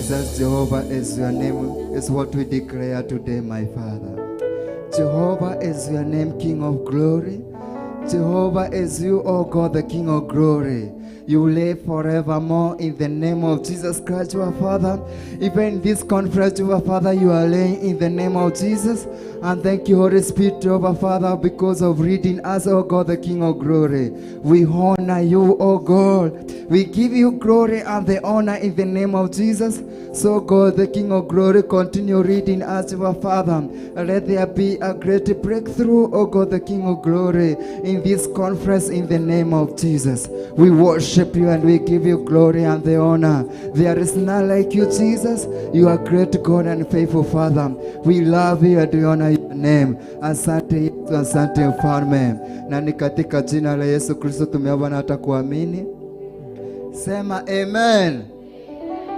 Jesus, Jehovah is your name, is what we declare today, my Father. Jehovah is your name, King of glory. Jehovah is you, O God, the King of glory. You live forevermore in the name of Jesus Christ, our Father. Even this conference, our Father, you are laying in the name of Jesus. And thank you, Holy Spirit, our Father, because of reading us, O God, the King of glory. We honor you, O God. We give you glory and the honor in the name of Jesus. So God, the King of glory, continue reading us, our Father. Let there be a great breakthrough, O God, the King of glory, in this conference in the name of Jesus. We worship you and we give you glory and the honor. There is none like you, Jesus. You are great God and faithful Father. We love you and we honor your name. Asante Yesu, asante Mfalme. Na ni katika jina la Yesu Kristo tumeomba na hata kuamini. Sema amen.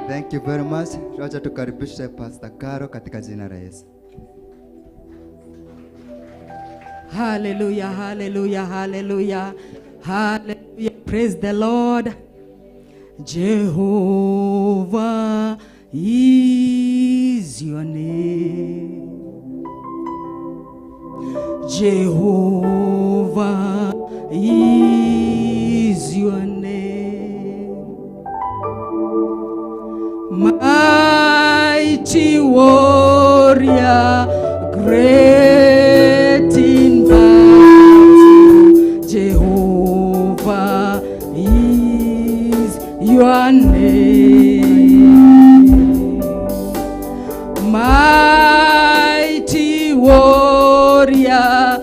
Thank you very much. Wacha tukaribishe Pastor Caro katika jina la Yesu. Hallelujah, hallelujah, hallelujah, hallelujah. Praise the Lord. Jehovah is your name. Jehovah is your name. Mighty warrior, great in battle, Jehovah is your name. Mighty warrior,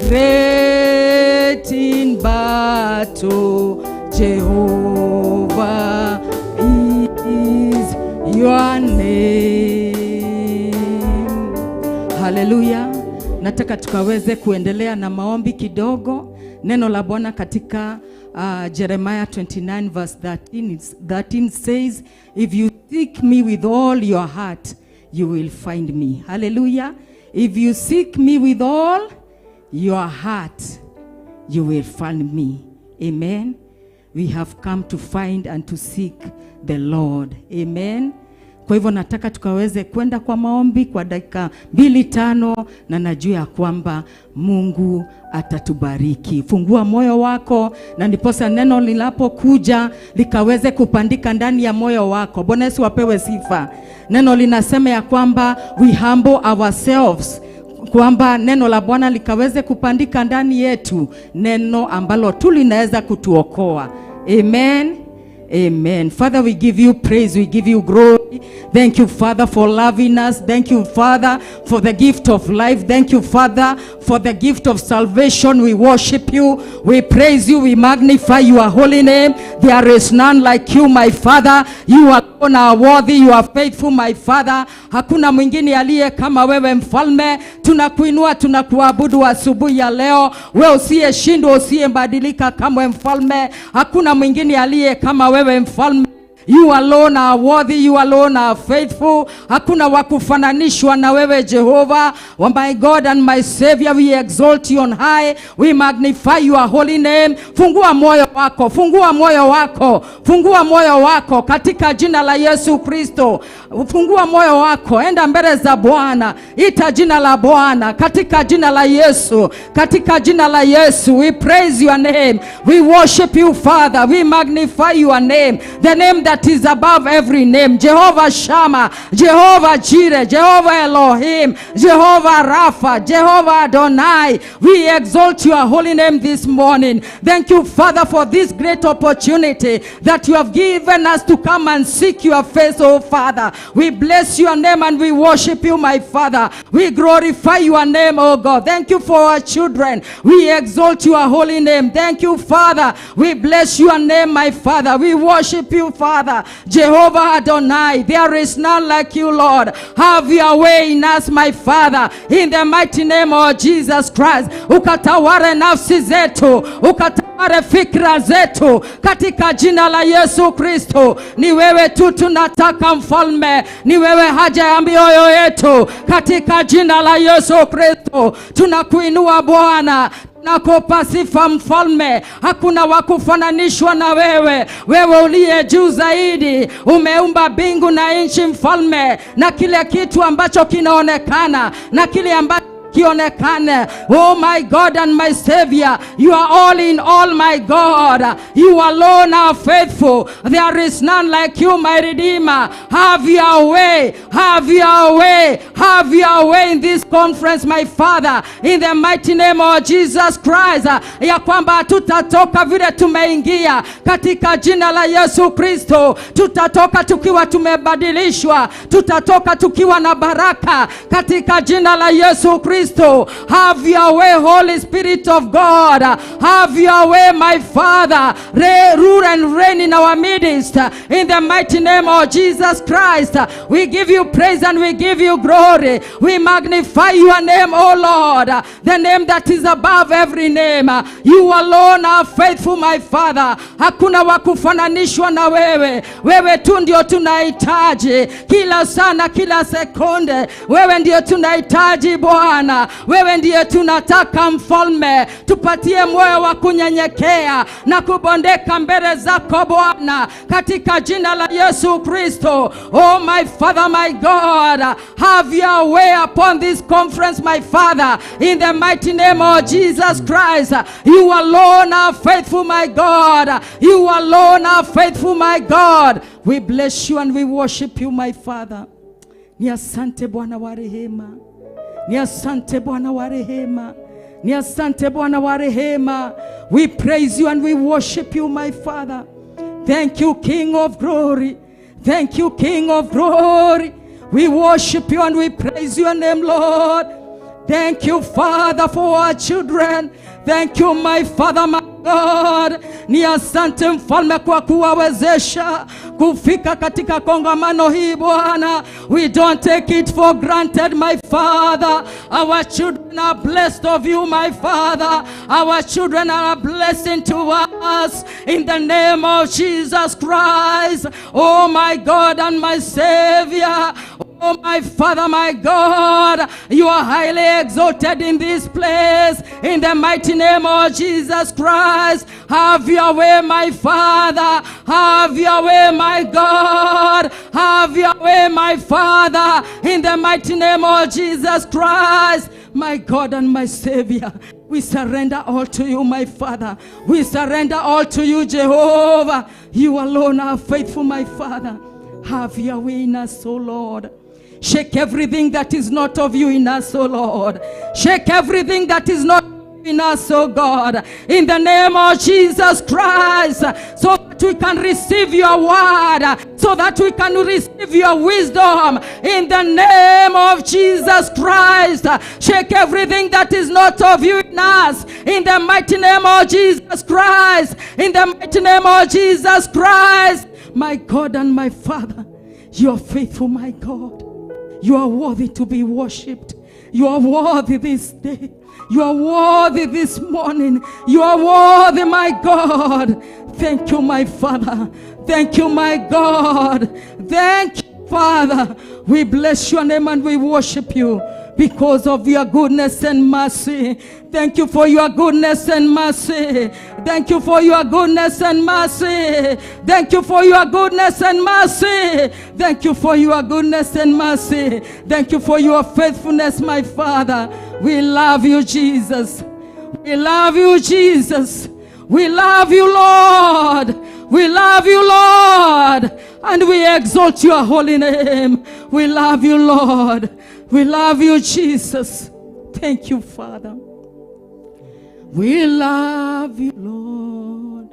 great in battle, Jehovah is your name. Hallelujah. Nataka tukaweze kuendelea na maombi kidogo. Neno la Bwana katika Jeremiah 29 verse 13 says, if you seek me with all your heart, you will find me. Hallelujah. If you seek me with all your heart, you will find me. Amen. We have come to find and to seek the Lord. Amen. Kwa hivyo nataka tukaweze kwenda kwa maombi kwa dakika 2-5 na najua ya kwamba Mungu atatubariki. Fungua moyo wako na ndiposa neno linapokuja likaweze kupandika ndani ya moyo wako. Bwana Yesu apewe sifa. Neno linasema ya kwamba we humble ourselves, kwamba neno la Bwana likaweze kupandika ndani yetu, neno ambalo tu linaweza kutuokoa. Amen. Amen. Father, we give you praise, we give you glory. Thank you, Father, for loving us. Thank you, Father, for the gift of life. Thank you, Father, for the gift of salvation. We worship you, we praise you, we magnify your holy name. There is none like you, my Father. You alone are worthy, you are faithful, my Father. Hakuna mwingine aliye kama wewe Mfalme. Tunakuinua, tunakuabudu asubuhi ya leo. Wewe usiyeshindwa, usiyebadilika kama Mfalme. Hakuna mwingine aliye kama wewe Mfalme. You alone are worthy, you alone are faithful. Hakuna wakufananishwa na wewe Jehovah. Oh my God and my Savior, we exalt you on high. We magnify your holy name. Fungua moyo wako, fungua moyo wako, fungua moyo wako katika jina la Yesu Kristo. Fungua moyo wako, enda mbele za Bwana. Ita jina la Bwana katika jina la Yesu, katika jina la Yesu. We praise your name. We worship you, Father. We magnify your name. The name that is above every name. Jehovah Shammah, Jehovah Jireh, Jehovah Elohim, Jehovah Rapha, Jehovah Adonai. We exalt your holy name this morning. Thank you, Father, for this great opportunity that you have given us to come and seek your face, oh Father. We bless your name and we worship you, my Father. We glorify your name, oh God. Thank you for our children. We exalt your holy name. Thank you, Father. We bless your name, my Father. We worship you, Father. Jehovah Adonai, there is none like you, Lord. Have your way in us, my Father, in the mighty name of Jesus Christ. Ukataware nafsi zetu, ukataware fikra zetu katika jina la Yesu Kristo. Ni wewe tu tunataka Mfalme, ni wewe haja ya mioyo yetu katika jina la Yesu Kristo. Tunakuinua Bwana, nakupa sifa mfalme. Hakuna wakufananishwa na wewe. Wewe uliye juu zaidi. Umeumba mbingu na nchi mfalme, na kile kitu ambacho kinaonekana na kile ambacho kionekane. Oh my God and my Savior, you are all in all, my God. You alone are faithful. There is none like you, my Redeemer. Have your way, have your way, have your way in this conference, my Father, in the mighty name of Jesus Christ. Ya kwamba tutatoka vile tumeingia katika jina la Yesu Kristo. Tutatoka tukiwa tumebadilishwa, tutatoka tukiwa na baraka katika jina la Yesu Kristo. Have your way, Holy Spirit of God. Have your way, my Father. Rule and reign in our midst. In the mighty name of Jesus Christ. We give you praise and we give you glory. We magnify your name, O Lord. The name that is above every name. You alone are faithful, my Father. Hakuna wakufananishwa na wewe. Wewe tu ndio tunahitaji. Kila sana, kila sekunde. Wewe ndio tunahitaji Bwana. Wewe ndiye tunataka mfalme. Tupatie moyo wa kunyenyekea na kubondeka mbele zako Bwana, katika jina la Yesu Kristo. Oh my Father, my God, have your way upon this conference, my Father, in the mighty name of Jesus Christ. You alone are faithful, my God. You alone are faithful, my God. We bless you and we worship you, my Father. Ni asante Bwana wa rehema. Ni asante Bwana wa rehema. Ni asante Bwana wa rehema. We praise you and we worship you, my Father. Thank you, King of glory. Thank you, King of glory. We worship you and we praise your name, Lord. Thank you, Father, for our children. Thank you, my Father, my God. Ni asante mfalme kwa kuwawezesha kufika katika kongamano hii Bwana. We don't take it for granted, my Father. Our children are blessed of you, my Father. Our children are a blessing to us in the name of Jesus Christ. Oh my God and my Savior. Oh my Father, my God, you are highly exalted in this place. In the mighty name of Jesus Christ, have your way, my Father. Have your way, my God. Have your way, my Father. In the mighty name of Jesus Christ, my God and my Savior. We surrender all to you, my Father. We surrender all to you, Jehovah. You alone are faithful, my Father. Have your way in us, O Lord. Shake everything that is not of you in us, O Lord. Shake everything that is not in us, O God. In the name of Jesus Christ. So that we can receive your word. So that we can receive your wisdom. In the name of Jesus Christ. Shake everything that is not of you in us. In the mighty name of Jesus Christ. In the mighty name of Jesus Christ. My God and my Father. You are faithful, my God. You are worthy to be worshipped. You are worthy this day. You are worthy this morning. You are worthy, my God. Thank you, my Father. Thank you, my God. Thank you, Father. We bless your name and we worship you because of your goodness and mercy. Thank you for your goodness and mercy. Thank you for your goodness and mercy. Thank you for your goodness and mercy. Thank you for your goodness and mercy. Thank you for your faithfulness, my Father. We love you, Jesus. We love you, Jesus. We love you, Lord. We love you, Lord. And we exalt your holy name. We love you, Lord. We love you, Jesus. Thank you, Father. We love you, Lord.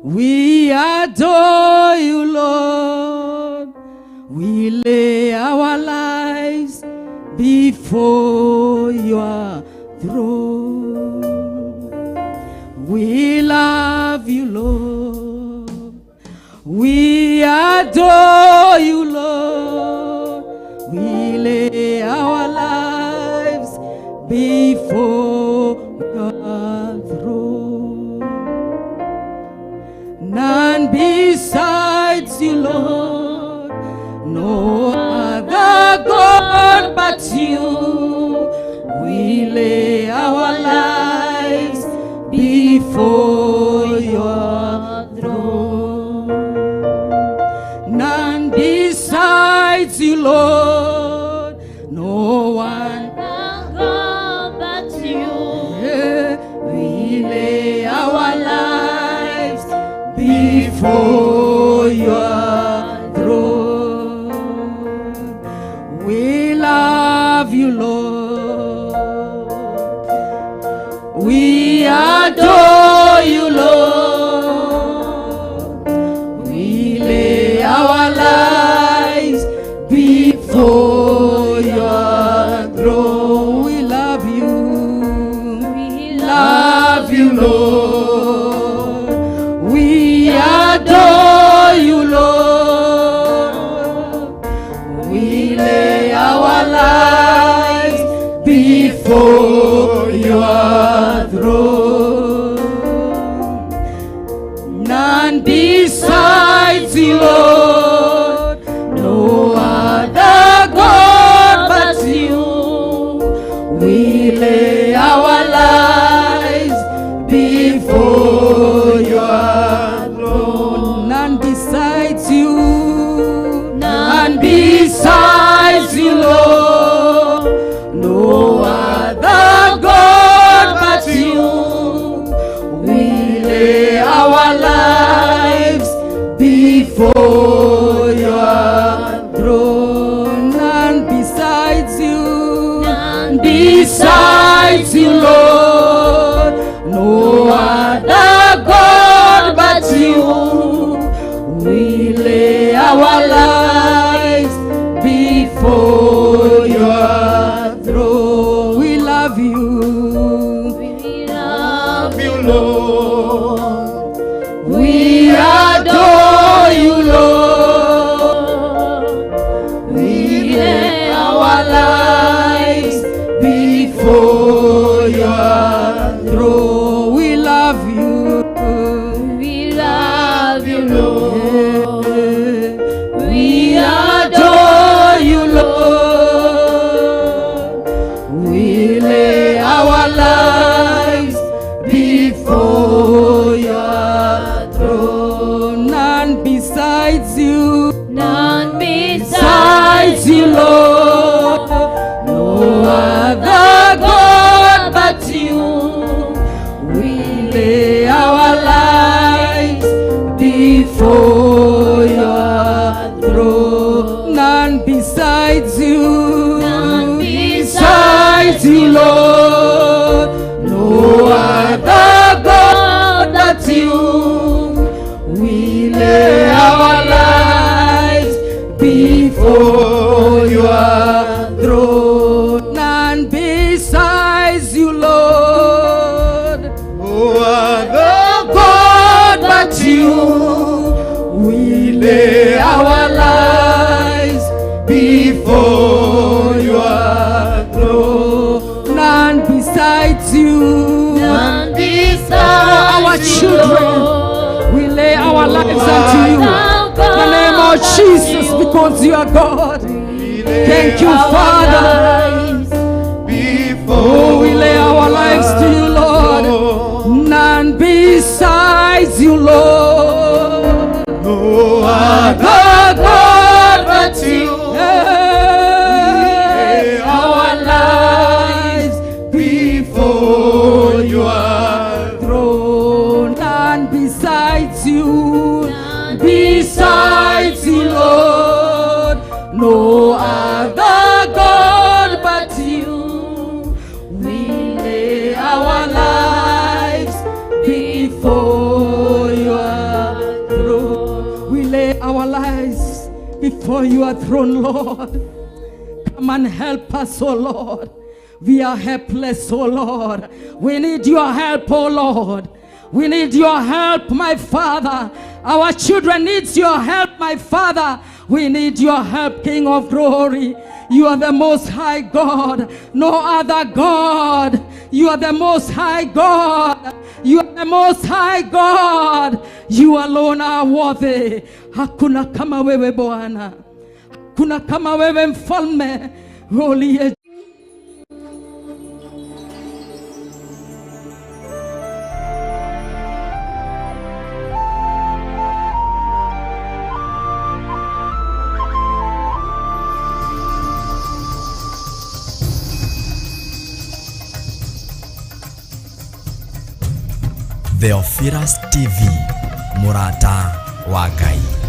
We adore you, Lord. We lay our lives before your throne. We love you, Lord. We adore you, Lord. We lay our lives before your throne. None besides you, Lord. No other God but you. We lay our lives before your throne. None besides you, Lord, no one but you. yeah. We lay our lives before your throne. We love you, Lord. We adore you, Lord. We lay our lives before your throne. We love you. We Love you, Lord. We adore you, Lord. We lay our lives before your throne. None besides you, Lord. No other God but you. We lay our lives before your throne. None besides you. None besides you, Lord. No other God but you. We lay our lives before your throne. None besides you. None Besides you, Lord, no other God but you. We lay our lives before your throne. We love you. We love You, Lord. We adore you, Lord. We lay our lives before your throne. We love you. We love you, Lord. We adore you, Lord. We lay our lives before your throne. None besides you. None Besides you, Lord, no other God but you. We lay our lives before your throne. None besides you. None Besides you, Lord, no other God but you. We lay our lives before your throne. None besides you, Lord. No other God but you. We lay our lives before your throne. None besides you. None besides Our you, children, Lord. we lay our lives unto you. In the name of Jesus, because you are God. Thank you, Father. Oh, we lay our lives to you, Lord. None besides you, Lord. No other God but you. Lay our lives before your throne. None besides you. Besides you, Lord, no other God but you. We lay our lives before your throne. We lay our lives before your throne, Lord. Come and help us, oh Lord. We are helpless, oh Lord. We need your help, oh Lord. We need your help, my Father. Our children need your help, my Father. We need your help, King of glory. You are the most high God. No other God. You are the most high God. You are the most high God. You alone are worthy. Hakuna kama wewe Bwana. Hakuna kama wewe mfalme. Holy Theophilus TV, Murata wa Ngai.